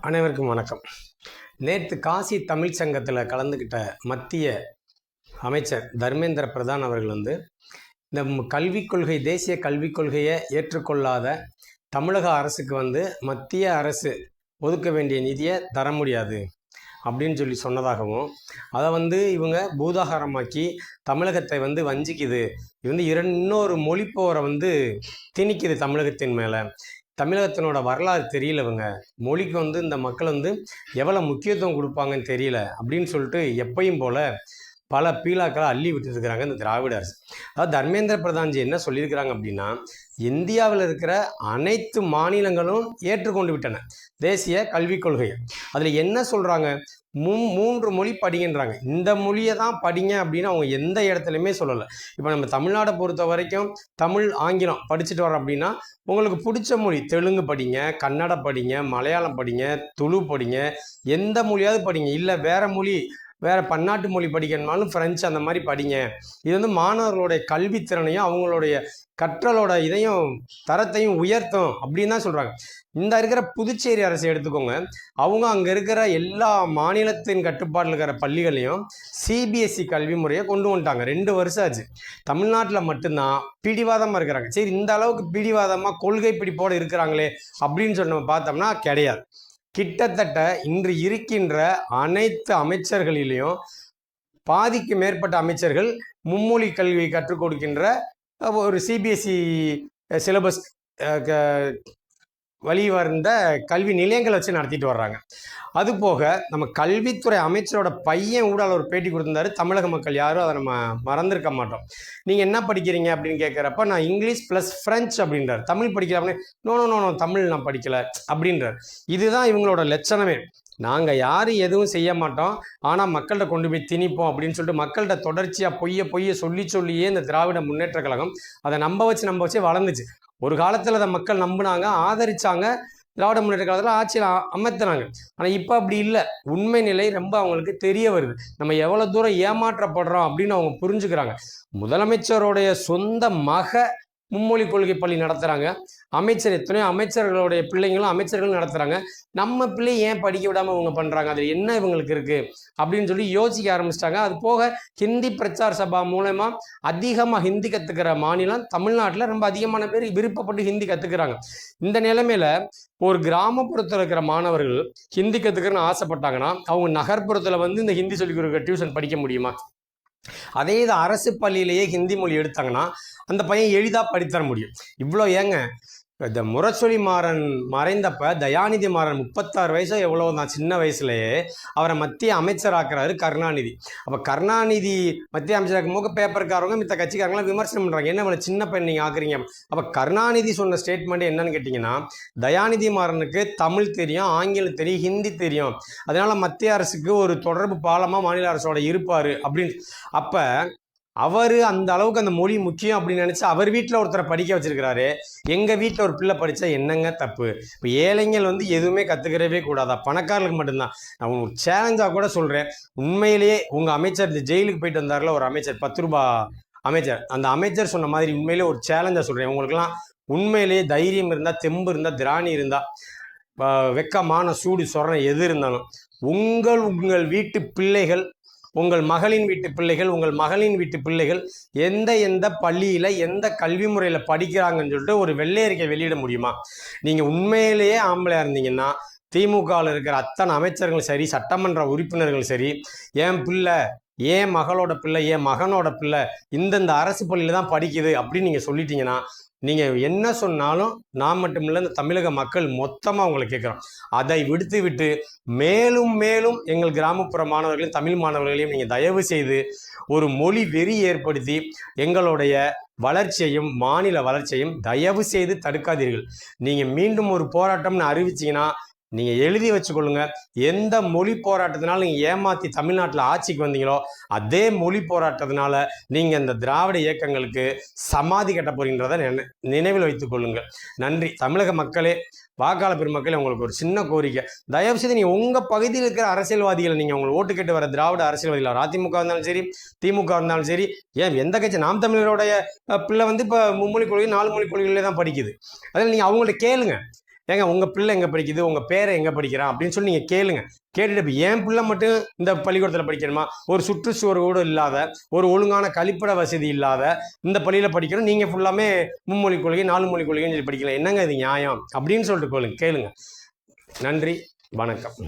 அனைவருக்கும் வணக்கம். நேற்று காசி தமிழ் சங்கத்தில் கலந்துக்கிட்ட மத்திய அமைச்சர் தர்மேந்திர பிரதான் அவர்கள் இந்த கல்விக் கொள்கை, தேசிய கல்விக் கொள்கையை ஏற்றுக்கொள்ளாத தமிழக அரசுக்கு மத்திய அரசு ஒதுக்க வேண்டிய நிதியை தர முடியாது அப்படின்னு சொல்லி சொன்னதாகவும், அதை இவங்க பூதாகாரமாக்கி தமிழகத்தை வஞ்சிக்குது, இது இன்னொரு மொழிப்போரை திணிக்குது தமிழகத்தின் மேலே, தமிழகத்தினோட வரலாறு தெரியலவங்க, மொழிக்கு இந்த மக்கள் எவ்வளோ முக்கியத்துவம் கொடுப்பாங்கன்னு தெரியல அப்படின்னு சொல்லிட்டு எப்பயும் போல் பல பீலாக்களை அள்ளி விட்டுருக்கிறாங்க இந்த திராவிட அரசு. அதாவது தர்மேந்திர பிரதான்ஜி என்ன சொல்லியிருக்கிறாங்க அப்படின்னா, இந்தியாவில் இருக்கிற அனைத்து மாநிலங்களும் ஏற்றுக்கொண்டு விட்டன தேசிய கல்விக் கொள்கையை. அதில் என்ன சொல்கிறாங்க, 3 மொழி படிங்கன்றாங்க. இந்த மொழியை தான் படிங்க அப்படின்னு அவங்க எந்த இடத்துலையுமே சொல்லலை. இப்போ நம்ம தமிழ்நாடை பொறுத்த வரைக்கும் தமிழ், ஆங்கிலம் படிச்சுட்டு வரோம் அப்படின்னா, உங்களுக்கு பிடிச்ச மொழி தெலுங்கு படிங்க, கன்னடம் படிங்க, மலையாளம் படிங்க, துளு படிங்க, எந்த மொழியாவது படிங்க. இல்லை வேறு பன்னாட்டு மொழி படிக்கணும்னாலும் ஃப்ரெஞ்சு அந்த மாதிரி படிங்க. இது மாணவர்களுடைய கல்வித்திறனையும் அவங்களுடைய கற்றலோட இதையும் தரத்தையும் உயர்த்தும் அப்படின்னு தான் சொல்கிறாங்க. இந்த இருக்கிற புதுச்சேரி அரசை எடுத்துக்கோங்க, அவங்க அங்கே இருக்கிற எல்லா மாநிலத்தின் கட்டுப்பாட்டில் இருக்கிற பள்ளிகளையும் சிபிஎஸ்சி கல்வி முறையை கொண்டு வந்துட்டாங்க. 2 வருஷம் ஆச்சு. தமிழ்நாட்டில் மட்டும்தான் பிடிவாதமாக இருக்கிறாங்க. சரி, இந்த அளவுக்கு பிடிவாதமாக கொள்கை பிடிப்போடு இருக்கிறாங்களே அப்படின்னு சொல்லி நம்ம பார்த்தோம்னா கிடையாது. கிட்டத்தட்ட இன்று இருக்கின்ற அனைத்து அமைச்சர்களிலையும் பாதிக்கு மேற்பட்ட அமைச்சர்கள் மும்மொழி கல்வி கற்றுக் கொடுக்கின்ற ஒரு சிபிஎஸ்சி சிலபஸ் வழிவந்த கல்வி நிலையங்களை வச்சு நடத்திட்டு வர்றாங்க. அதுபோக நம்ம கல்வித்துறை அமைச்சரோட பையன் ஊடால ஒரு பேட்டி கொடுத்திருந்தாரு. தமிழக மக்கள் யாரும் அதை நம்ம மறந்துருக்க மாட்டோம். நீங்கள் என்ன படிக்கிறீங்க அப்படின்னு கேட்குறப்ப, நான் இங்கிலீஷ் ப்ளஸ் ஃப்ரெஞ்ச் அப்படின்றார். தமிழ் படிக்கலாம்னு, நோ தமிழ் நான் படிக்கலை அப்படின்றார். இதுதான் இவங்களோட லட்சணமே. நாங்கள் யாரும் எதுவும் செய்ய மாட்டோம், ஆனால் மக்கள்கிட்ட கொண்டு போய் திணிப்போம் அப்படின்னு சொல்லிட்டு மக்கள்கிட்ட தொடர்ச்சியாக பொய்யை சொல்லியே இந்த திராவிட முன்னேற்ற கழகம் அதை நம்ப வச்சு வளர்ந்துச்சு. ஒரு காலத்தில் அதை மக்கள் நம்பினாங்க, ஆதரிச்சாங்க, திராவிட முன்னேற்ற காலத்தில் ஆட்சியில் அமர்த்தினாங்க. ஆனால் இப்போ அப்படி இல்லை. உண்மை நிலை ரொம்ப அவங்களுக்கு தெரிய வருது. நம்ம எவ்வளோ தூரம் ஏமாற்றப்படுறோம் அப்படின்னு அவங்க புரிஞ்சுக்கிறாங்க. முதலமைச்சருடைய சொந்த மும்மொழி கொள்கை பள்ளி நடத்துகிறாங்க. எத்தனையோ அமைச்சர்களுடைய பிள்ளைங்களும் அமைச்சர்களும் நடத்துகிறாங்க. நம்ம பிள்ளை ஏன் படிக்க விடாமல் இவங்க பண்ணுறாங்க, அதில் என்ன இவங்களுக்கு இருக்குது அப்படின்னு சொல்லி யோசிக்க ஆரம்பிச்சிட்டாங்க. அது போக ஹிந்தி பிரச்சார சபா மூலமா அதிகமாக ஹிந்தி கற்றுக்கிற மாநிலம் தமிழ்நாட்டில் ரொம்ப அதிகமான பேர் விருப்பப்பட்டு ஹிந்தி கற்றுக்கிறாங்க. இந்த நிலைமையில் ஒரு கிராமப்புறத்தில் இருக்கிற மாணவர்கள் ஹிந்தி கற்றுக்கிறன்னு ஆசைப்பட்டாங்கன்னா, அவங்க நகர்ப்புறத்தில் இந்த ஹிந்தி சொல்லிக் கொடுக்குற டியூஷன் படிக்க முடியுமா? அதே இது அரசு பள்ளியிலேயே ஹிந்தி மொழி எடுத்தாங்கன்னா அந்த பையன் எளிதாக படித்தர முடியும். இவ்வளோ ஏங்க, இந்த முரசொலி மாறன் மறைந்தப்ப தயாநிதி மாறன் 36 வயசோ எவ்வளோ தான், சின்ன வயசுலேயே அவரை மத்திய அமைச்சராக்குறாரு கருணாநிதி. அப்போ கருணாநிதி மத்திய அமைச்சராக்கும் போது பேப்பருக்காரவங்க மித்த கட்சிக்காரங்களாம் விமர்சனம் பண்ணுறாங்க, என்ன இவ்வளோ சின்ன பையன் நீங்கள் ஆக்குறீங்க. அப்போ கருணாநிதி சொன்ன ஸ்டேட்மெண்ட் என்னன்னு கேட்டிங்கன்னா, தயாநிதி மாறனுக்கு தமிழ் தெரியும், ஆங்கிலம் தெரியும், ஹிந்தி தெரியும், அதனால் மத்திய அரசுக்கு ஒரு தொடர்பு பாலமாக மாநில அரசோட இருப்பார் அப்படின்னு. அப்போ அவர் அந்த அளவுக்கு அந்த மொழி முக்கியம் அப்படின்னு நினச்சி அவர் வீட்டில் ஒருத்தரை படிக்க வச்சிருக்கிறாரு. எங்கள் வீட்டில் ஒரு பிள்ளை படித்தா என்னங்க தப்பு? இப்போ ஏழைங்கள் எதுவுமே கற்றுக்கிறவே கூடாதா? பணக்காரர்களுக்கு மட்டும்தான். நான் உங்களுக்கு சேலஞ்சாக கூட சொல்கிறேன், உண்மையிலேயே உங்கள் அமைச்சர் இந்த ஜெயிலுக்கு போயிட்டு வந்தார்ல ஒரு அமைச்சர், 10 ரூபா அமைச்சர், அந்த அமைச்சர் சொன்ன மாதிரி உண்மையிலே ஒரு சேலஞ்சாக சொல்கிறேன், உங்களுக்குலாம் உண்மையிலேயே தைரியம் இருந்தால், தெம்பு இருந்தால், திராணி இருந்தால், வெக்கமான சூடு சொரணை எது இருந்தாலும் உங்கள் வீட்டு பிள்ளைகள், உங்கள் மகளின் வீட்டு பிள்ளைகள், உங்கள் மகளின் வீட்டு பிள்ளைகள் எந்த பள்ளியில் எந்த கல்வி முறையில் படிக்கிறாங்கன்னு சொல்லிட்டு ஒரு வெள்ளை அறிக்கை வெளியிட முடியுமா? நீங்கள் உண்மையிலேயே ஆம்பளையாக இருந்தீங்கன்னா திமுகவில் இருக்கிற அத்தனை அமைச்சர்கள் சரி, சட்டமன்ற உறுப்பினர்கள் சரி, என் பிள்ளை, என் மகளோட பிள்ளை, என் மகனோட பிள்ளை இந்தந்த அரசு பள்ளியில் தான் படிக்குது அப்படின்னு நீங்கள் சொல்லிட்டீங்கன்னா, நீங்கள் என்ன சொன்னாலும் நான் மட்டுமில்லை, இந்த தமிழக மக்கள் மொத்தமாக உங்களை கேட்குறோம். அதை விட்டு மேலும் மேலும் எங்கள் கிராமப்புற மாணவர்களையும் தமிழ் மாணவர்களையும் நீங்கள் தயவு செய்து ஒரு மொழி வெறி ஏற்படுத்தி எங்களுடைய வளர்ச்சியையும் மாநில வளர்ச்சியையும் தயவு செய்து தடுக்காதீர்கள். நீங்கள் மீண்டும் ஒரு போராட்டம்னு அறிவிச்சிங்கன்னா நீங்கள் எழுதி வச்சுக்கொள்ளுங்க, எந்த மொழி போராட்டத்தினால நீங்கள் ஏமாற்றி தமிழ்நாட்டில் ஆட்சிக்கு வந்தீங்களோ அதே மொழி போராட்டத்தினால நீங்கள் இந்த திராவிட இயக்கங்களுக்கு சமாதி கட்ட போறீன்றதை நினைவில் வைத்துக் கொள்ளுங்கள். நன்றி. தமிழக மக்களே, வாக்காளர் பெருமக்களே, உங்களுக்கு ஒரு சின்ன கோரிக்கை, தயவு செய்து நீங்கள் உங்கள் பகுதியில் இருக்கிற அரசியல்வாதிகளை, நீங்கள் உங்களுக்கு ஓட்டு கேட்டு வர திராவிட அரசியல்வாதிகள், அதிமுக இருந்தாலும் சரி, திமுக இருந்தாலும் சரி, ஏன் எந்த கட்சி, நாம் தமிழருடைய பிள்ளை இப்போ மும்மொழி கொள்கை 4 மொழி கொள்கையிலே தான் படிக்குது, அதில் நீங்கள் அவங்கள்ட்ட கேளுங்க. ஏங்க உங்கள் பிள்ளை எங்கே படிக்குது, உங்கள் பேரை எங்கே படிக்கிறான் அப்படின்னு சொல்லி நீங்கள் கேளுங்க. கேட்டுட்டு இப்போ என் பிள்ளை மட்டும் இந்த பள்ளிக்கூடத்தில் படிக்கணுமா, ஒரு சுற்றுச்சுவர் கூட இல்லாத, ஒரு ஒழுங்கான கழிப்பிட வசதி இல்லாத இந்த பள்ளியில் படிக்கணும், நீங்கள் ஃபுல்லாமே மும்மொழி கொள்கை 4 மொழி கொள்கைன்னு சொல்லி படிக்கலாம், என்னங்க இது நியாயம் அப்படின்னு சொல்லிட்டு கேளுங்க. நன்றி, வணக்கம்.